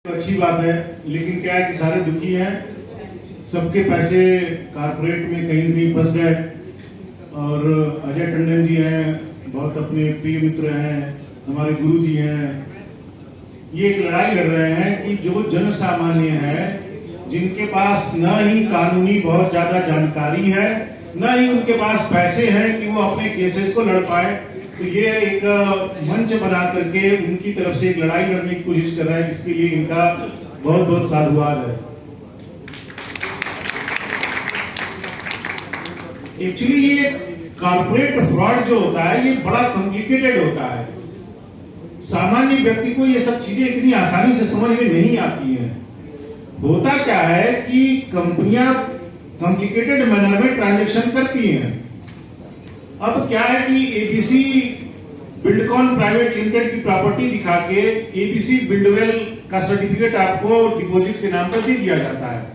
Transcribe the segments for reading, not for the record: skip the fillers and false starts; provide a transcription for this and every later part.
अच्छी बात है, लेकिन क्या है कि सारे दुखी हैं। सबके पैसे कारपोरेट में कहीं न कहीं फंस गए और अजय टंडन जी हैं, बहुत अपने प्रिय मित्र हैं, हमारे गुरु जी हैं। ये एक लड़ाई लड़ रहे हैं कि जो जन सामान्य है, जिनके पास न ही कानूनी बहुत ज्यादा जानकारी है, न ही उनके पास पैसे हैं कि वो अपने केसेस को लड़ पाए, तो ये एक मंच बना करके उनकी तरफ से एक लड़ाई लड़ने की कोशिश कर रहा है, जिसके लिए इनका बहुत बहुत साधुवाद है। एक्चुअली ये कॉर्पोरेट फ्रॉड जो होता है, ये बड़ा कॉम्प्लिकेटेड होता है। सामान्य व्यक्ति को ये सब चीजें इतनी आसानी से समझ में नहीं आती हैं। होता क्या है कि कंपनियां कॉम्प्लिकेटेड मैनर में ट्रांजैक्शन करती हैं। अब क्या है कि एबीसी बिल्डकॉन प्राइवेट लिमिटेड की प्रॉपर्टी दिखा के एबीसी बिल्डवेल का सर्टिफिकेट आपको डिपॉजिट के नाम पर दे दिया जाता है।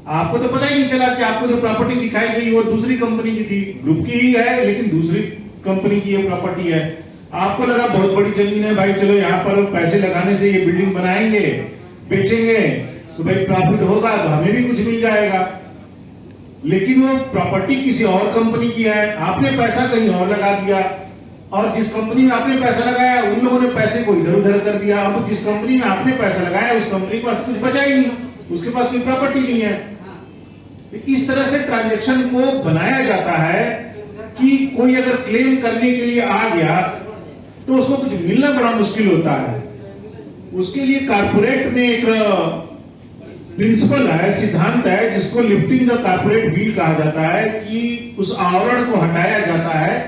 आपको तो पता ही नहीं चला कि आपको जो प्रॉपर्टी दिखाई गई वो दूसरी कंपनी की थी, ग्रुप की ही है, लेकिन दूसरी कंपनी की ये प्रॉपर्टी है। आपको लगा बहुत बड़ी जमीन है भाई, चलो यहाँ पर पैसे लगाने से ये बिल्डिंग बनाएंगे, बेचेंगे तो भाई प्रॉफिट होगा, तो हमें भी कुछ मिल जाएगा। लेकिन वो प्रॉपर्टी किसी और कंपनी की है, आपने पैसा कहीं और लगा दिया, और जिस कंपनी में आपने पैसा लगाया उन लोगों ने पैसे को इधर उधर कर दिया। अब जिस कंपनी में आपने पैसा लगाया उस कंपनी के पास कुछ बचा ही नहीं, उसके पास कोई प्रॉपर्टी नहीं है। तो इस तरह से ट्रांजैक्शन को बनाया जाता है कि कोई अगर क्लेम करने के लिए आ गया तो उसको कुछ मिलना बड़ा मुश्किल होता है। उसके लिए कारपोरेट में एक प्रिंसिपल है, सिद्धांत है, जिसको लिफ्टिंग द कारपोरेट व्हील कहा जाता है, कि उस आवरण को हटाया जाता है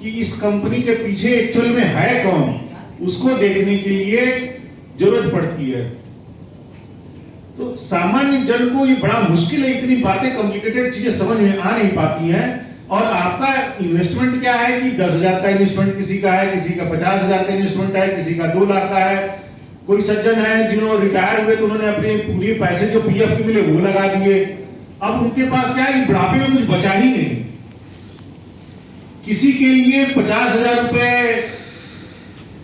कि इस कंपनी के पीछे एक्चुअल में है कौन, उसको देखने के लिए जरूरत पड़ती है। तो सामान्य जन को ये बड़ा मुश्किल है, इतनी बातें कॉम्प्लिकेटेड चीजें समझ में आ नहीं पाती हैं। और आपका इन्वेस्टमेंट क्या है कि 10,000 का इन्वेस्टमेंट किसी का है, किसी का 50,000 का इन्वेस्टमेंट है, किसी का 2 लाख का है। कोई सज्जन है जिन्होंने रिटायर हुए तो उन्होंने अपने पूरे पैसे जो पीएफ के मिले वो लगा दिए। अब उनके पास क्या है, बुढ़ापे में कुछ बचा ही नहीं। किसी के लिए 50,000 रुपए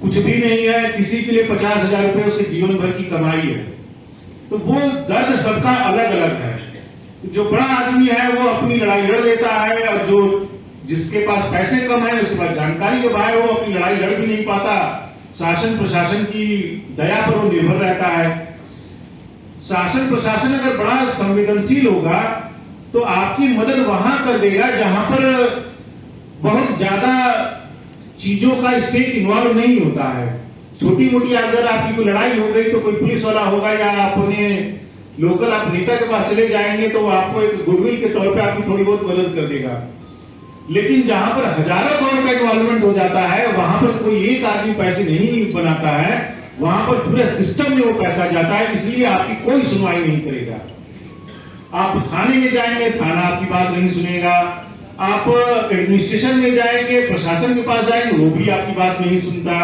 कुछ भी नहीं है, किसी के लिए 50,000 रुपए उसके जीवन भर की कमाई है। तो वो दर्द सबका अलग अलग है। जो बड़ा आदमी है वो अपनी लड़ाई लड़ लेता है, और जो जिसके पास पैसे कम है, उसके पास जानकारी कम है, वो अपनी लड़ाई लड़ भी नहीं पाता। शासन प्रशासन की दया पर वो निर्भर रहता है। शासन प्रशासन अगर बड़ा संवेदनशील होगा तो आपकी मदद वहां कर देगा जहां पर बहुत ज्यादा चीजों का स्टेक इन्वॉल्व नहीं होता है। छोटी मोटी अगर आपकी कोई लड़ाई हो गई तो कोई पुलिस वाला होगा, या अपने लोकल आप नेता के पास चले जाएंगे तो वो आपको एक गुडविल के तौर पे आपकी थोड़ी बहुत मदद कर देगा। लेकिन जहां पर हजारों करोड़ का इन्वॉल्वमेंट हो जाता है, वहां पर कोई एक आदमी पैसे नहीं बनाता है, वहां पर पूरे सिस्टम में वो पैसा जाता है, इसलिए आपकी कोई सुनवाई नहीं करेगा। आप थाने में जाएंगे, थाना आपकी बात नहीं सुनेगा। आप एडमिनिस्ट्रेशन में जाएंगे, प्रशासन के पास जाएंगे, वो भी आपकी बात नहीं सुनता।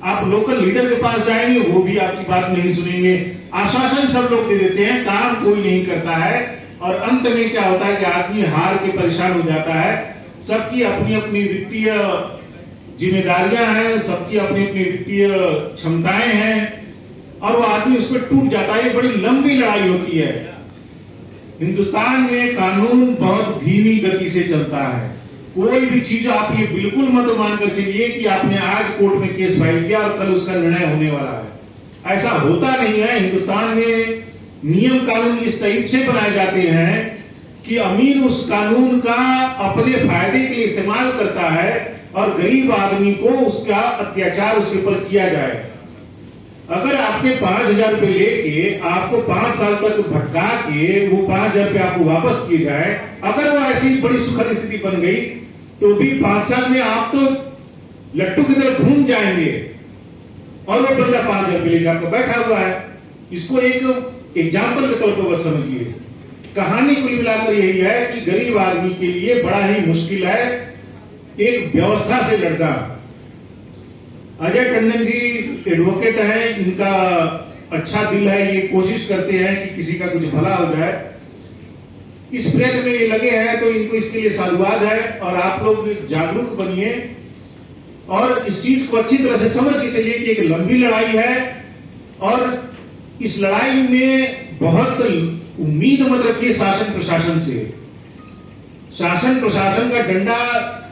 आप लोकल लीडर के पास जाएंगे, वो भी आपकी बात नहीं सुनेंगे। आश्वासन सब लोग दे देते हैं, काम कोई नहीं करता है, और अंत में क्या होता है कि आदमी हार के परेशान हो जाता है। सबकी अपनी अपनी वित्तीय जिम्मेदारियां हैं, सबकी अपनी अपनी वित्तीय क्षमताएं हैं, और वो आदमी उस पर टूट जाता है। ये बड़ी लंबी लड़ाई होती है। हिंदुस्तान में कानून बहुत धीमी गति से चलता है। कोई भी चीज आप ये बिल्कुल मत मानकर चलिए कि आपने आज कोर्ट में केस फाइल किया और कल उसका निर्णय होने वाला है। ऐसा होता नहीं है। हिंदुस्तान में नियम कानून इस टाइप से बनाए जाते हैं कि अमीर उस कानून का अपने फायदे के लिए इस्तेमाल करता है, और गरीब आदमी को उसका अत्याचार उसके ऊपर किया जाए। अगर आपके 5,000 रुपए लेके आपको 5 साल तक भटका के वो 5,000 रुपए आपको वापस किए जाए, अगर वो ऐसी बड़ी सुखद स्थिति बन गई तो भी 5 साल में आप तो लट्टू की तरह घूम जाएंगे, और वो बंदा 5,000 रुपए लेकर आपको बैठा हुआ है। इसको एक एग्जाम्पल के तौर पर बस समझिए। कहानी कुल मिलाकर यही है कि गरीब आदमी के लिए बड़ा ही मुश्किल है एक व्यवस्था से लड़ना। अजय टंडन जी एडवोकेट हैं, इनका अच्छा दिल है, ये कोशिश करते हैं कि किसी का कुछ भला हो जाए। इस प्रयत्न में ये लगे हैं, तो इनको इसके लिए साधुवाद है। और आप लोग जागरूक बनिए और इस चीज को अच्छी तरह से समझ के चलिए कि एक लंबी लड़ाई है, और इस लड़ाई में बहुत उम्मीद मत रखिए शासन प्रशासन से। शासन प्रशासन का डंडा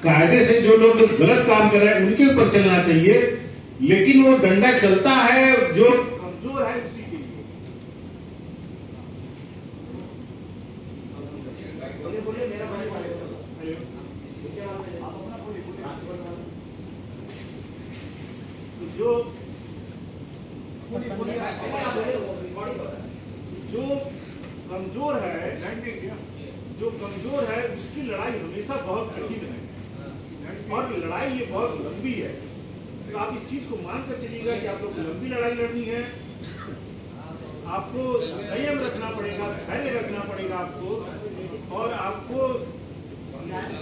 कायदे से जो लोग गलत काम कर रहे हैं उनके ऊपर चलना चाहिए, लेकिन वो डंडा चलता है जो कमजोर है उसी के लिए। जो कमजोर है उसकी लड़ाई हमेशा बहुत कठिन है और लड़ाई ये बहुत लंबी है। तो आप इस चीज को मानकर चलिएगा कि आप लोग लंबी लड़ाई लड़नी है, आपको संयम रखना पड़ेगा, धैर्य रखना पड़ेगा आपको, और आपको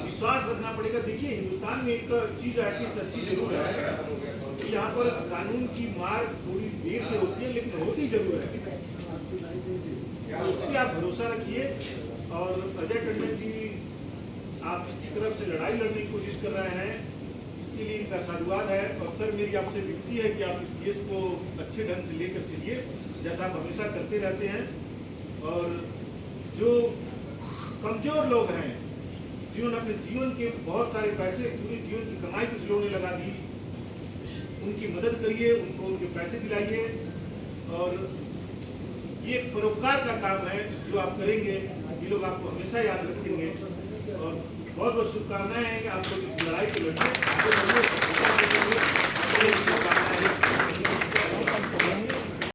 विश्वास रखना पड़ेगा। देखिए हिंदुस्तान में एक चीज एटलीस्ट अच्छी जरूर है कि यहाँ पर कानून की मार थोड़ी देर से होती है लेकिन होती जरूर है, तो उस पर आप भरोसा रखिए। और अजय टंडन जी आपकी तरफ से लड़ाई लड़ने की कोशिश कर रहे हैं, इसके लिए इनका साधुवाद है। और सर मेरी आपसे विनती है कि आप इस केस को अच्छे ढंग से लेकर चलिए जैसा आप हमेशा करते रहते हैं। और जो कमजोर लोग हैं जिन्होंने अपने जीवन के बहुत सारे पैसे, पूरे जीवन की कमाई कुछ लोगों ने लगा दी, उनकी मदद करिए, उनको उनके पैसे दिलाइए। और ये एक परोपकार का काम है जो आप करेंगे, ये लोग आपको हमेशा याद रखेंगे। और बहुत बहुत शुभकामनाएं हैं कि आप लोग इस लड़ाई को लड़ने